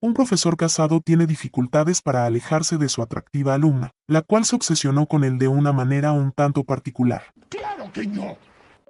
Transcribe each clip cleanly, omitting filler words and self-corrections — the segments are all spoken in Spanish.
Un profesor casado tiene dificultades para alejarse de su atractiva alumna, la cual se obsesionó con él de una manera un tanto particular. ¡Claro que no!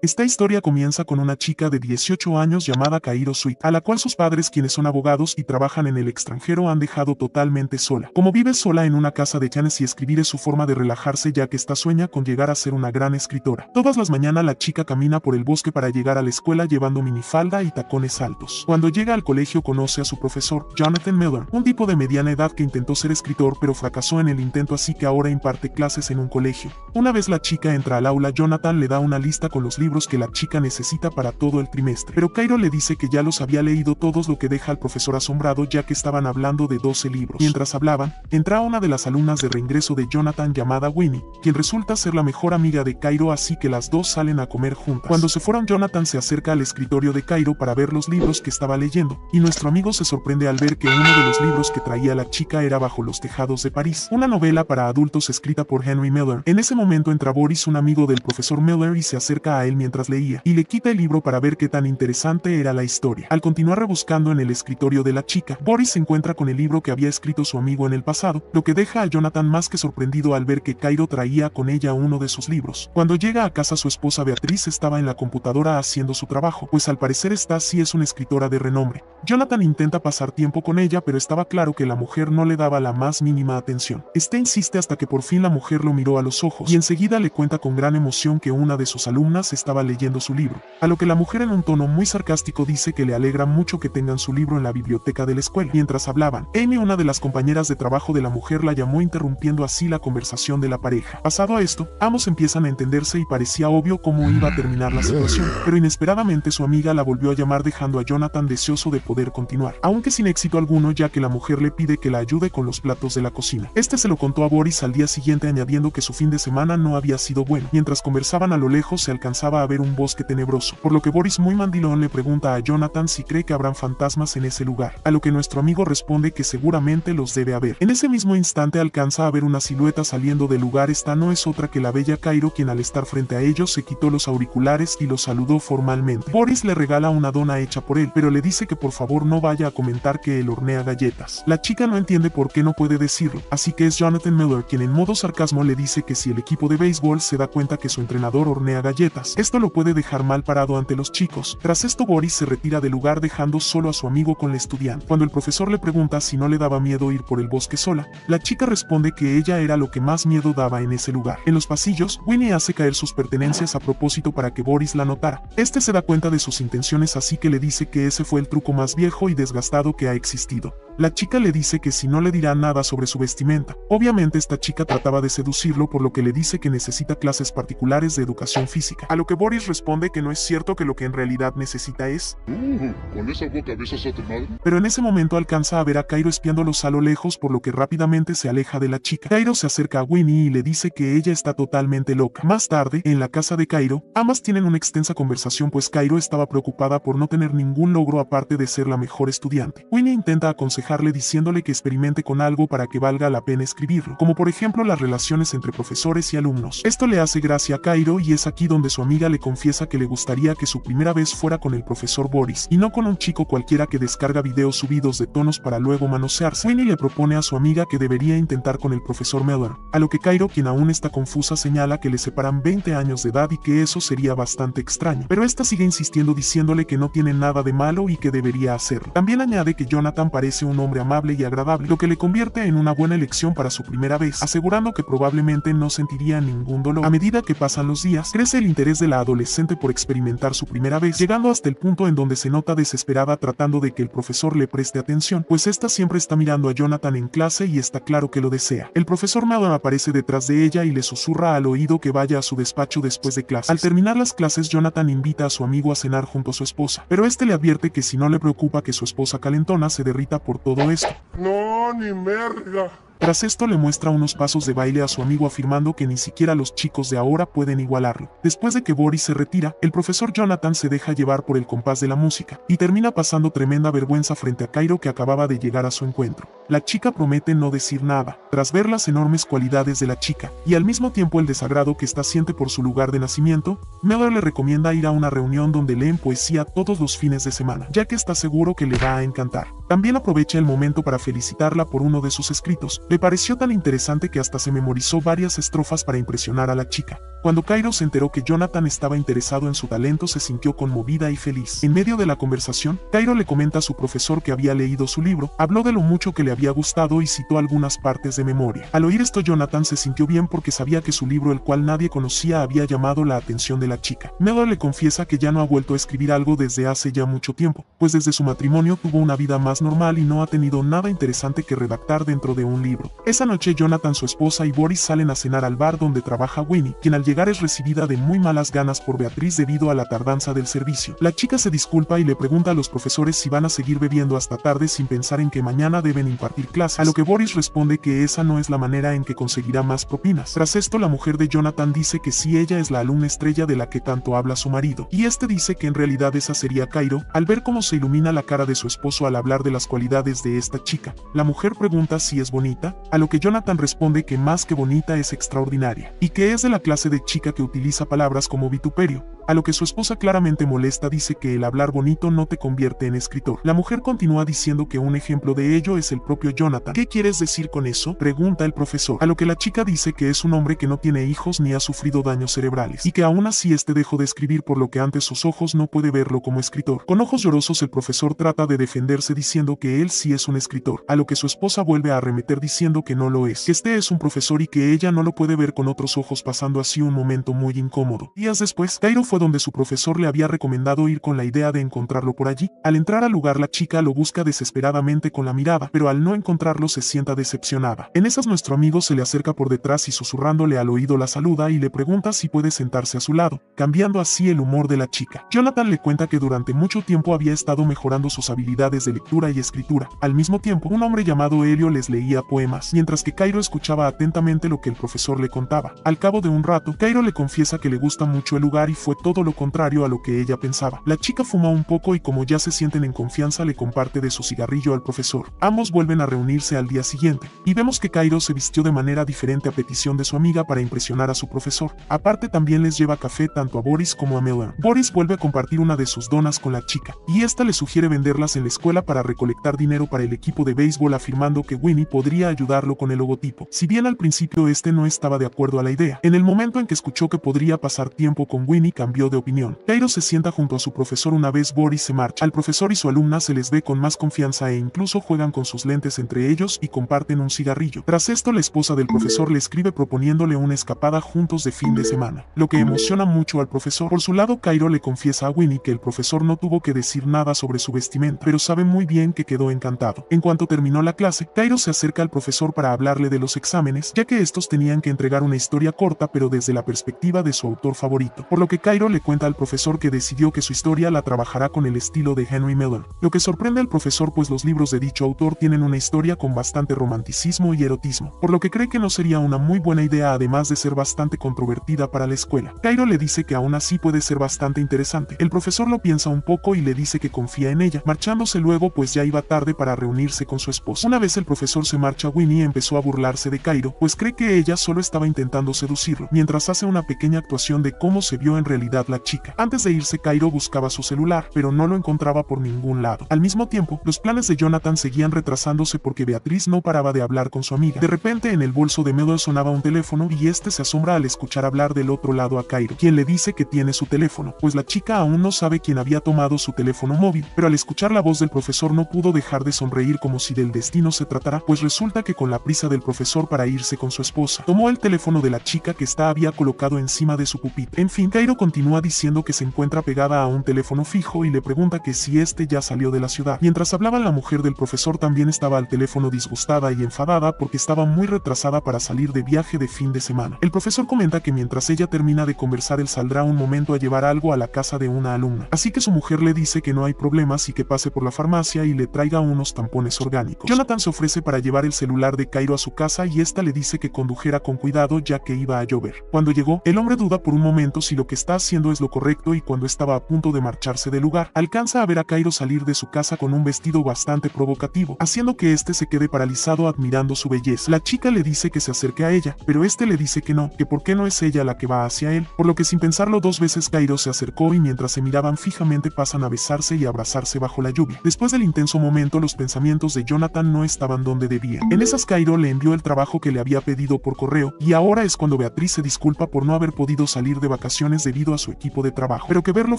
Esta historia comienza con una chica de 18 años llamada Kairo Sweet, a la cual sus padres, quienes son abogados y trabajan en el extranjero, han dejado totalmente sola. Como vive sola en una casa de Tennessee, escribir es su forma de relajarse, ya que está sueña con llegar a ser una gran escritora. Todas las mañanas la chica camina por el bosque para llegar a la escuela llevando minifalda y tacones altos. Cuando llega al colegio conoce a su profesor, Jonathan Miller, un tipo de mediana edad que intentó ser escritor pero fracasó en el intento, así que ahora imparte clases en un colegio. Una vez la chica entra al aula, Jonathan le da una lista con los libros que la chica necesita para todo el trimestre, pero Kairo le dice que ya los había leído todos, lo que deja al profesor asombrado, ya que estaban hablando de 12 libros. Mientras hablaban, entra una de las alumnas de reingreso de Jonathan llamada Winnie, quien resulta ser la mejor amiga de Kairo, así que las dos salen a comer juntas. Cuando se fueron, Jonathan se acerca al escritorio de Kairo para ver los libros que estaba leyendo, y nuestro amigo se sorprende al ver que uno de los libros que traía la chica era Bajo los tejados de París, una novela para adultos escrita por Henry Miller. En ese momento entra Boris, un amigo del profesor Miller, y se acerca a él mientras leía, y le quita el libro para ver qué tan interesante era la historia. Al continuar rebuscando en el escritorio de la chica, Boris se encuentra con el libro que había escrito su amigo en el pasado, lo que deja a Jonathan más que sorprendido al ver que Kairo traía con ella uno de sus libros. Cuando llega a casa, su esposa Beatriz estaba en la computadora haciendo su trabajo, pues al parecer esta sí es una escritora de renombre. Jonathan intenta pasar tiempo con ella, pero estaba claro que la mujer no le daba la más mínima atención. Este insiste hasta que por fin la mujer lo miró a los ojos y enseguida le cuenta con gran emoción que una de sus alumnas estaba leyendo su libro, a lo que la mujer en un tono muy sarcástico dice que le alegra mucho que tengan su libro en la biblioteca de la escuela. Mientras hablaban, Amy, una de las compañeras de trabajo de la mujer, la llamó, interrumpiendo así la conversación de la pareja. Pasado esto, ambos empiezan a entenderse y parecía obvio cómo iba a terminar la situación, pero inesperadamente su amiga la volvió a llamar, dejando a Jonathan deseoso de poder continuar, aunque sin éxito alguno, ya que la mujer le pide que la ayude con los platos de la cocina. Este se lo contó a Boris al día siguiente, añadiendo que su fin de semana no había sido bueno. Mientras conversaban, a lo lejos se alcanzaba a ver un bosque tenebroso, por lo que Boris, muy mandilón, le pregunta a Jonathan si cree que habrán fantasmas en ese lugar, a lo que nuestro amigo responde que seguramente los debe haber. En ese mismo instante alcanza a ver una silueta saliendo del lugar. Esta no es otra que la bella Kairo, quien al estar frente a ellos se quitó los auriculares y los saludó formalmente. Boris le regala una dona hecha por él, pero le dice que por favor no vaya a comentar que él hornea galletas. La chica no entiende por qué no puede decirlo, así que es Jonathan Miller quien en modo sarcasmo le dice que si el equipo de béisbol se da cuenta que su entrenador hornea galletas, esto lo puede dejar mal parado ante los chicos. Tras esto, Boris se retira del lugar, dejando solo a su amigo con la estudiante. Cuando el profesor le pregunta si no le daba miedo ir por el bosque sola, la chica responde que ella era lo que más miedo daba en ese lugar. En los pasillos, Winnie hace caer sus pertenencias a propósito para que Boris la notara. Este se da cuenta de sus intenciones, así que le dice que ese fue el truco más viejo y desgastado que ha existido. La chica le dice que si no le dirá nada sobre su vestimenta. Obviamente esta chica trataba de seducirlo, por lo que le dice que necesita clases particulares de educación física, a lo que Boris responde que no es cierto, que lo que en realidad necesita es ¿Con esa boca besas a tu madre? Pero en ese momento alcanza a ver a Kairo espiándolos a lo lejos, por lo que rápidamente se aleja de la chica. Kairo se acerca a Winnie y le dice que ella está totalmente loca. Más tarde, en la casa de Kairo, ambas tienen una extensa conversación, pues Kairo estaba preocupada por no tener ningún logro aparte de ser la mejor estudiante. Winnie intenta aconsejarle diciéndole que experimente con algo para que valga la pena escribirlo, como por ejemplo las relaciones entre profesores y alumnos. Esto le hace gracia a Kairo y es aquí donde su amiga le confiesa que le gustaría que su primera vez fuera con el profesor Boris y no con un chico cualquiera que descarga videos subidos de tonos para luego manosearse. Winnie le propone a su amiga que debería intentar con el profesor Miller, a lo que Kairo, quien aún está confusa, señala que le separan 20 años de edad y que eso sería bastante extraño, pero esta sigue insistiendo diciéndole que no tiene nada de malo y que debería hacerlo. También añade que Jonathan parece un hombre amable y agradable, lo que le convierte en una buena elección para su primera vez, asegurando que probablemente no sentiría ningún dolor. A medida que pasan los días, crece el interés de la adolescente por experimentar su primera vez, llegando hasta el punto en donde se nota desesperada tratando de que el profesor le preste atención, pues esta siempre está mirando a Jonathan en clase y está claro que lo desea. El profesor Miller aparece detrás de ella y le susurra al oído que vaya a su despacho después de clases. Al terminar las clases, Jonathan invita a su amigo a cenar junto a su esposa, pero este le advierte que si no le preocupa que su esposa calentona se derrita por todo esto. No, ni merga. Tras esto le muestra unos pasos de baile a su amigo, afirmando que ni siquiera los chicos de ahora pueden igualarlo. Después de que Boris se retira, el profesor Jonathan se deja llevar por el compás de la música y termina pasando tremenda vergüenza frente a Kairo, que acababa de llegar a su encuentro. La chica promete no decir nada, tras ver las enormes cualidades de la chica, y al mismo tiempo el desagrado que ésta siente por su lugar de nacimiento, Miller le recomienda ir a una reunión donde leen poesía todos los fines de semana, ya que está seguro que le va a encantar. También aprovecha el momento para felicitarla por uno de sus escritos. Le pareció tan interesante que hasta se memorizó varias estrofas para impresionar a la chica. Cuando Cairo se enteró que Jonathan estaba interesado en su talento, se sintió conmovida y feliz. En medio de la conversación, Cairo le comenta a su profesor que había leído su libro, habló de lo mucho que le había gustado y citó algunas partes de memoria. Al oír esto, Jonathan se sintió bien porque sabía que su libro, el cual nadie conocía, había llamado la atención de la chica. Miller le confiesa que ya no ha vuelto a escribir algo desde hace ya mucho tiempo, pues desde su matrimonio tuvo una vida más normal y no ha tenido nada interesante que redactar dentro de un libro. Esa noche, Jonathan, su esposa y Boris salen a cenar al bar donde trabaja Winnie, quien al llegar es recibida de muy malas ganas por Beatriz debido a la tardanza del servicio. La chica se disculpa y le pregunta a los profesores si van a seguir bebiendo hasta tarde sin pensar en que mañana deben impartir clases, a lo que Boris responde que esa no es la manera en que conseguirá más propinas. Tras esto, la mujer de Jonathan dice que sí, ella es la alumna estrella de la que tanto habla su marido, y este dice que en realidad esa sería Cairo. Al ver cómo se ilumina la cara de su esposo al hablar de las cualidades de esta chica, la mujer pregunta si es bonita, a lo que Jonathan responde que más que bonita es extraordinaria, y que es de la clase de chica que utiliza palabras como vituperio, a lo que su esposa, claramente molesta, dice que el hablar bonito no te convierte en escritor. La mujer continúa diciendo que un ejemplo de ello es el propio Jonathan. ¿Qué quieres decir con eso?, pregunta el profesor, a lo que la chica dice que es un hombre que no tiene hijos ni ha sufrido daños cerebrales, y que aún así dejó de escribir por lo que ante sus ojos no puede verlo como escritor. Con ojos llorosos, el profesor trata de defenderse diciendo que él sí es un escritor, a lo que su esposa vuelve a arremeter diciendo que no lo es, que este es un profesor y que ella no lo puede ver con otros ojos, pasando así un momento muy incómodo. Días después, Cairo fue donde su profesor le había recomendado ir con la idea de encontrarlo por allí. Al entrar al lugar, la chica lo busca desesperadamente con la mirada, pero al no encontrarlo se sienta decepcionada. En esas, nuestro amigo se le acerca por detrás y susurrándole al oído la saluda y le pregunta si puede sentarse a su lado, cambiando así el humor de la chica. Jonathan le cuenta que durante mucho tiempo había estado mejorando sus habilidades de lectura y escritura. Al mismo tiempo, un hombre llamado Helio les leía poemas, mientras que Cairo escuchaba atentamente lo que el profesor le contaba. Al cabo de un rato, Cairo le confiesa que le gusta mucho el lugar y fue todo lo contrario a lo que ella pensaba. La chica fuma un poco y como ya se sienten en confianza, le comparte de su cigarrillo al profesor. Ambos vuelven a reunirse al día siguiente, y vemos que Cairo se vistió de manera diferente a petición de su amiga para impresionar a su profesor. Aparte, también les lleva café tanto a Boris como a Miller. Boris vuelve a compartir una de sus donas con la chica, y esta le sugiere venderlas en la escuela para recolectar dinero para el equipo de béisbol, afirmando que Winnie podría ayudarlo con el logotipo. Si bien al principio no estaba de acuerdo a la idea, en el momento en que escuchó que podría pasar tiempo con Winnie, cambió de opinión. Cairo se sienta junto a su profesor una vez Boris se marcha. Al profesor y su alumna se les ve con más confianza e incluso juegan con sus lentes entre ellos y comparten un cigarrillo. Tras esto, la esposa del profesor le escribe proponiéndole una escapada juntos de fin de semana, lo que emociona mucho al profesor. Por su lado, Cairo le confiesa a Winnie que el profesor no tuvo que decir nada sobre su vestimenta, pero sabe muy bien que quedó encantado. En cuanto terminó la clase, Cairo se acerca al profesor para hablarle de los exámenes, ya que estos tenían que entregar una historia corta pero desde la perspectiva de su autor favorito, por lo que Cairo le cuenta al profesor que decidió que su historia la trabajará con el estilo de Henry Miller, lo que sorprende al profesor pues los libros de dicho autor tienen una historia con bastante romanticismo y erotismo, por lo que cree que no sería una muy buena idea, además de ser bastante controvertida para la escuela. Cairo le dice que aún así puede ser bastante interesante. El profesor lo piensa un poco y le dice que confía en ella, marchándose luego pues ya iba tarde para reunirse con su esposa. Una vez el profesor se marcha, Winnie empezó a burlarse de Cairo, pues cree que ella solo estaba intentando seducirlo, mientras hace una pequeña actuación de cómo se vio en realidad la chica. Antes de irse, Cairo buscaba su celular, pero no lo encontraba por ningún lado. Al mismo tiempo, los planes de Jonathan seguían retrasándose porque Beatriz no paraba de hablar con su amiga. De repente, en el bolso de Miller sonaba un teléfono y se asombra al escuchar hablar del otro lado a Cairo, quien le dice que tiene su teléfono, pues la chica aún no sabe quién había tomado su teléfono móvil, pero al escuchar la voz del profesor no pudo dejar de sonreír como si del destino se tratara, pues resulta que con la prisa del profesor para irse con su esposa, tomó el teléfono de la chica que había colocado encima de su pupitre. En fin, Cairo continúa diciendo que se encuentra pegada a un teléfono fijo y le pregunta que si ya salió de la ciudad. Mientras hablaba, la mujer del profesor también estaba al teléfono disgustada y enfadada porque estaba muy retrasada para salir de viaje de fin de semana. El profesor comenta que mientras ella termina de conversar, él saldrá un momento a llevar algo a la casa de una alumna, así que su mujer le dice que no hay problemas y que pase por la farmacia y le traiga unos tampones orgánicos. Jonathan se ofrece para llevar el celular de Cairo a su casa y le dice que condujera con cuidado ya que iba a llover. Cuando llegó, el hombre duda por un momento si lo que está haciendo haciendo es lo correcto y cuando estaba a punto de marcharse del lugar, alcanza a ver a Kairo salir de su casa con un vestido bastante provocativo, haciendo que este se quede paralizado admirando su belleza. La chica le dice que se acerque a ella, pero este le dice que no, que por qué no es ella la que va hacia él, por lo que sin pensarlo dos veces Kairo se acercó y mientras se miraban fijamente pasan a besarse y abrazarse bajo la lluvia. Después del intenso momento los pensamientos de Jonathan no estaban donde debían. En esas Kairo le envió el trabajo que le había pedido por correo y ahora es cuando Beatriz se disculpa por no haber podido salir de vacaciones debido a su equipo de trabajo, pero que verlo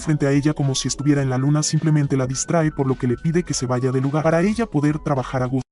frente a ella como si estuviera en la luna simplemente la distrae, por lo que le pide que se vaya del lugar para ella poder trabajar a gusto.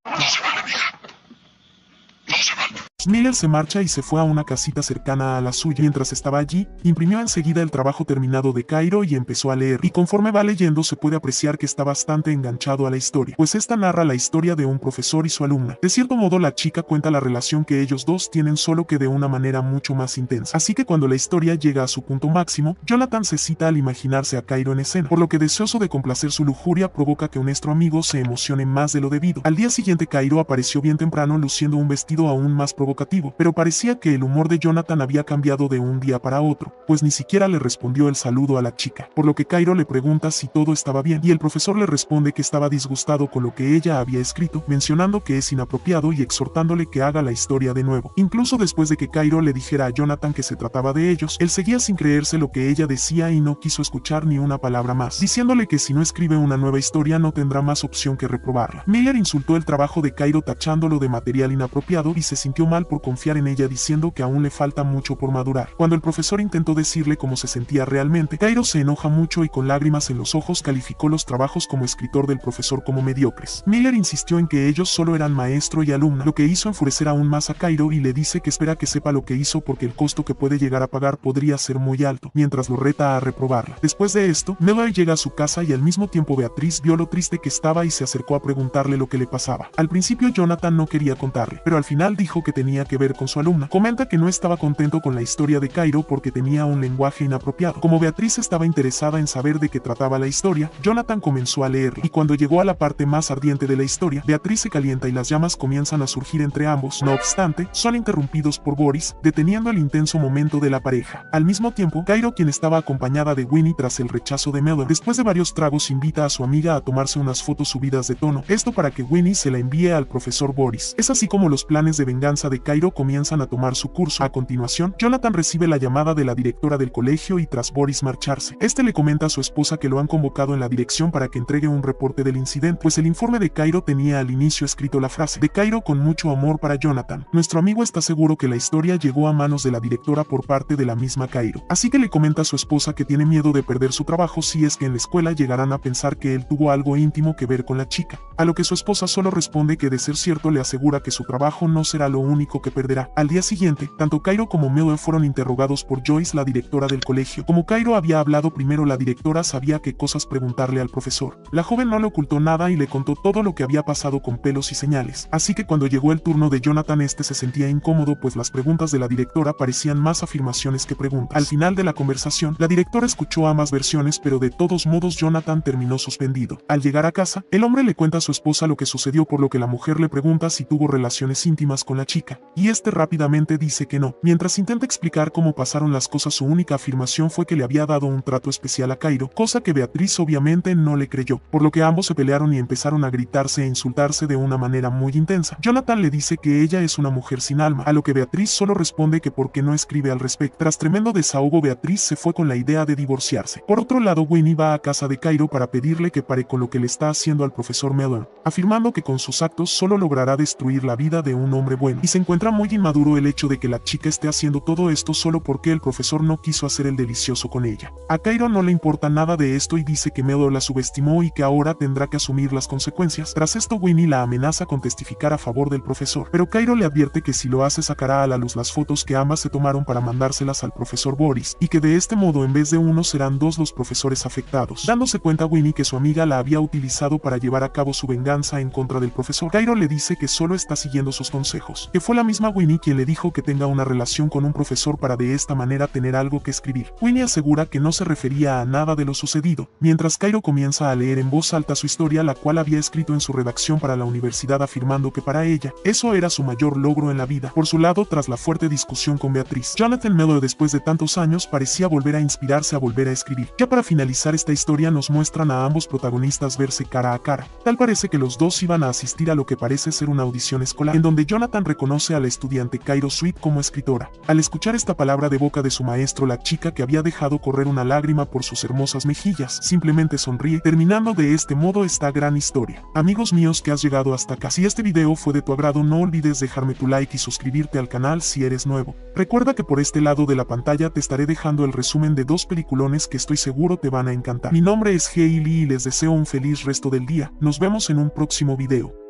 Miller se marcha y se fue a una casita cercana a la suya. Mientras estaba allí, imprimió enseguida el trabajo terminado de Kairo y empezó a leer. Y conforme va leyendo se puede apreciar que está bastante enganchado a la historia, pues esta narra la historia de un profesor y su alumna. De cierto modo la chica cuenta la relación que ellos dos tienen, solo que de una manera mucho más intensa. Así que cuando la historia llega a su punto máximo, Jonathan se cita al imaginarse a Kairo en escena, por lo que deseoso de complacer su lujuria provoca que nuestro amigo se emocione más de lo debido. Al día siguiente Kairo apareció bien temprano luciendo un vestido aún más provocativo, pero parecía que el humor de Jonathan había cambiado de un día para otro, pues ni siquiera le respondió el saludo a la chica, por lo que Kairo le pregunta si todo estaba bien, y el profesor le responde que estaba disgustado con lo que ella había escrito, mencionando que es inapropiado y exhortándole que haga la historia de nuevo. Incluso después de que Kairo le dijera a Jonathan que se trataba de ellos, él seguía sin creerse lo que ella decía y no quiso escuchar ni una palabra más, diciéndole que si no escribe una nueva historia no tendrá más opción que reprobarla. Miller insultó el trabajo de Kairo tachándolo de material inapropiado y se sintió mal por confiar en ella diciendo que aún le falta mucho por madurar. Cuando el profesor intentó decirle cómo se sentía realmente, Kairo se enoja mucho y con lágrimas en los ojos calificó los trabajos como escritor del profesor como mediocres. Miller insistió en que ellos solo eran maestro y alumna, lo que hizo enfurecer aún más a Kairo y le dice que espera que sepa lo que hizo porque el costo que puede llegar a pagar podría ser muy alto, mientras lo reta a reprobarla. Después de esto, Miller llega a su casa y al mismo tiempo Beatriz vio lo triste que estaba y se acercó a preguntarle lo que le pasaba. Al principio Jonathan no quería contarle, pero al final dijo que tenía que ver con su alumna. Comenta que no estaba contento con la historia de Kairo porque tenía un lenguaje inapropiado. Como Beatriz estaba interesada en saber de qué trataba la historia, Jonathan comenzó a leerla, y cuando llegó a la parte más ardiente de la historia, Beatriz se calienta y las llamas comienzan a surgir entre ambos. No obstante, son interrumpidos por Boris, deteniendo el intenso momento de la pareja. Al mismo tiempo, Kairo, quien estaba acompañada de Winnie tras el rechazo de Miller, después de varios tragos invita a su amiga a tomarse unas fotos subidas de tono, esto para que Winnie se la envíe al profesor Boris. Es así como los planes de venganza de Kairo comienzan a tomar su curso. A continuación, Jonathan recibe la llamada de la directora del colegio y tras Boris marcharse, este le comenta a su esposa que lo han convocado en la dirección para que entregue un reporte del incidente, pues el informe de Kairo tenía al inicio escrito la frase de Kairo con mucho amor para Jonathan. Nuestro amigo está seguro que la historia llegó a manos de la directora por parte de la misma Kairo, así que le comenta a su esposa que tiene miedo de perder su trabajo si es que en la escuela llegarán a pensar que él tuvo algo íntimo que ver con la chica, a lo que su esposa solo responde que de ser cierto le asegura que su trabajo no será lo único que perderá. Al día siguiente, tanto Kairo como Miller fueron interrogados por Joyce, la directora del colegio. Como Kairo había hablado primero, la directora sabía qué cosas preguntarle al profesor. La joven no le ocultó nada y le contó todo lo que había pasado con pelos y señales. Así que cuando llegó el turno de Jonathan, este se sentía incómodo, pues las preguntas de la directora parecían más afirmaciones que preguntas. Al final de la conversación, la directora escuchó ambas versiones, pero de todos modos Jonathan terminó suspendido. Al llegar a casa, el hombre le cuenta a su esposa lo que sucedió, por lo que la mujer le pregunta si tuvo relaciones íntimas con la chica, y este rápidamente dice que no. Mientras intenta explicar cómo pasaron las cosas, su única afirmación fue que le había dado un trato especial a Kairo, cosa que Beatriz obviamente no le creyó, por lo que ambos se pelearon y empezaron a gritarse e insultarse de una manera muy intensa. Jonathan le dice que ella es una mujer sin alma, a lo que Beatriz solo responde que porque no escribe al respecto. Tras tremendo desahogo, Beatriz se fue con la idea de divorciarse. Por otro lado, Winnie va a casa de Kairo para pedirle que pare con lo que le está haciendo al profesor Miller, afirmando que con sus actos solo logrará destruir la vida de un hombre bueno, y se encuentra muy inmaduro el hecho de que la chica esté haciendo todo esto solo porque el profesor no quiso hacer el delicioso con ella. A Kairo no le importa nada de esto y dice que Miller la subestimó y que ahora tendrá que asumir las consecuencias. Tras esto, Winnie la amenaza con testificar a favor del profesor, pero Kairo le advierte que si lo hace sacará a la luz las fotos que ambas se tomaron para mandárselas al profesor Boris, y que de este modo en vez de uno serán dos los profesores afectados. Dándose cuenta Winnie que su amiga la había utilizado para llevar a cabo su venganza en contra del profesor, Kairo le dice que solo está siguiendo sus consejos, que fue fue la misma Winnie quien le dijo que tenga una relación con un profesor para de esta manera tener algo que escribir. Winnie asegura que no se refería a nada de lo sucedido, mientras Cairo comienza a leer en voz alta su historia, la cual había escrito en su redacción para la universidad, afirmando que para ella, eso era su mayor logro en la vida. Por su lado, tras la fuerte discusión con Beatriz, Jonathan Miller, después de tantos años, parecía volver a inspirarse a volver a escribir. Ya para finalizar esta historia nos muestran a ambos protagonistas verse cara a cara. Tal parece que los dos iban a asistir a lo que parece ser una audición escolar, en donde Jonathan reconoce a la estudiante Cairo Sweet como escritora. Al escuchar esta palabra de boca de su maestro, la chica, que había dejado correr una lágrima por sus hermosas mejillas, simplemente sonríe, terminando de este modo esta gran historia. Amigos míos que has llegado hasta acá, si este video fue de tu agrado, no olvides dejarme tu like y suscribirte al canal si eres nuevo. Recuerda que por este lado de la pantalla te estaré dejando el resumen de 2 peliculones que estoy seguro te van a encantar. Mi nombre es Hailey y les deseo un feliz resto del día. Nos vemos en un próximo video.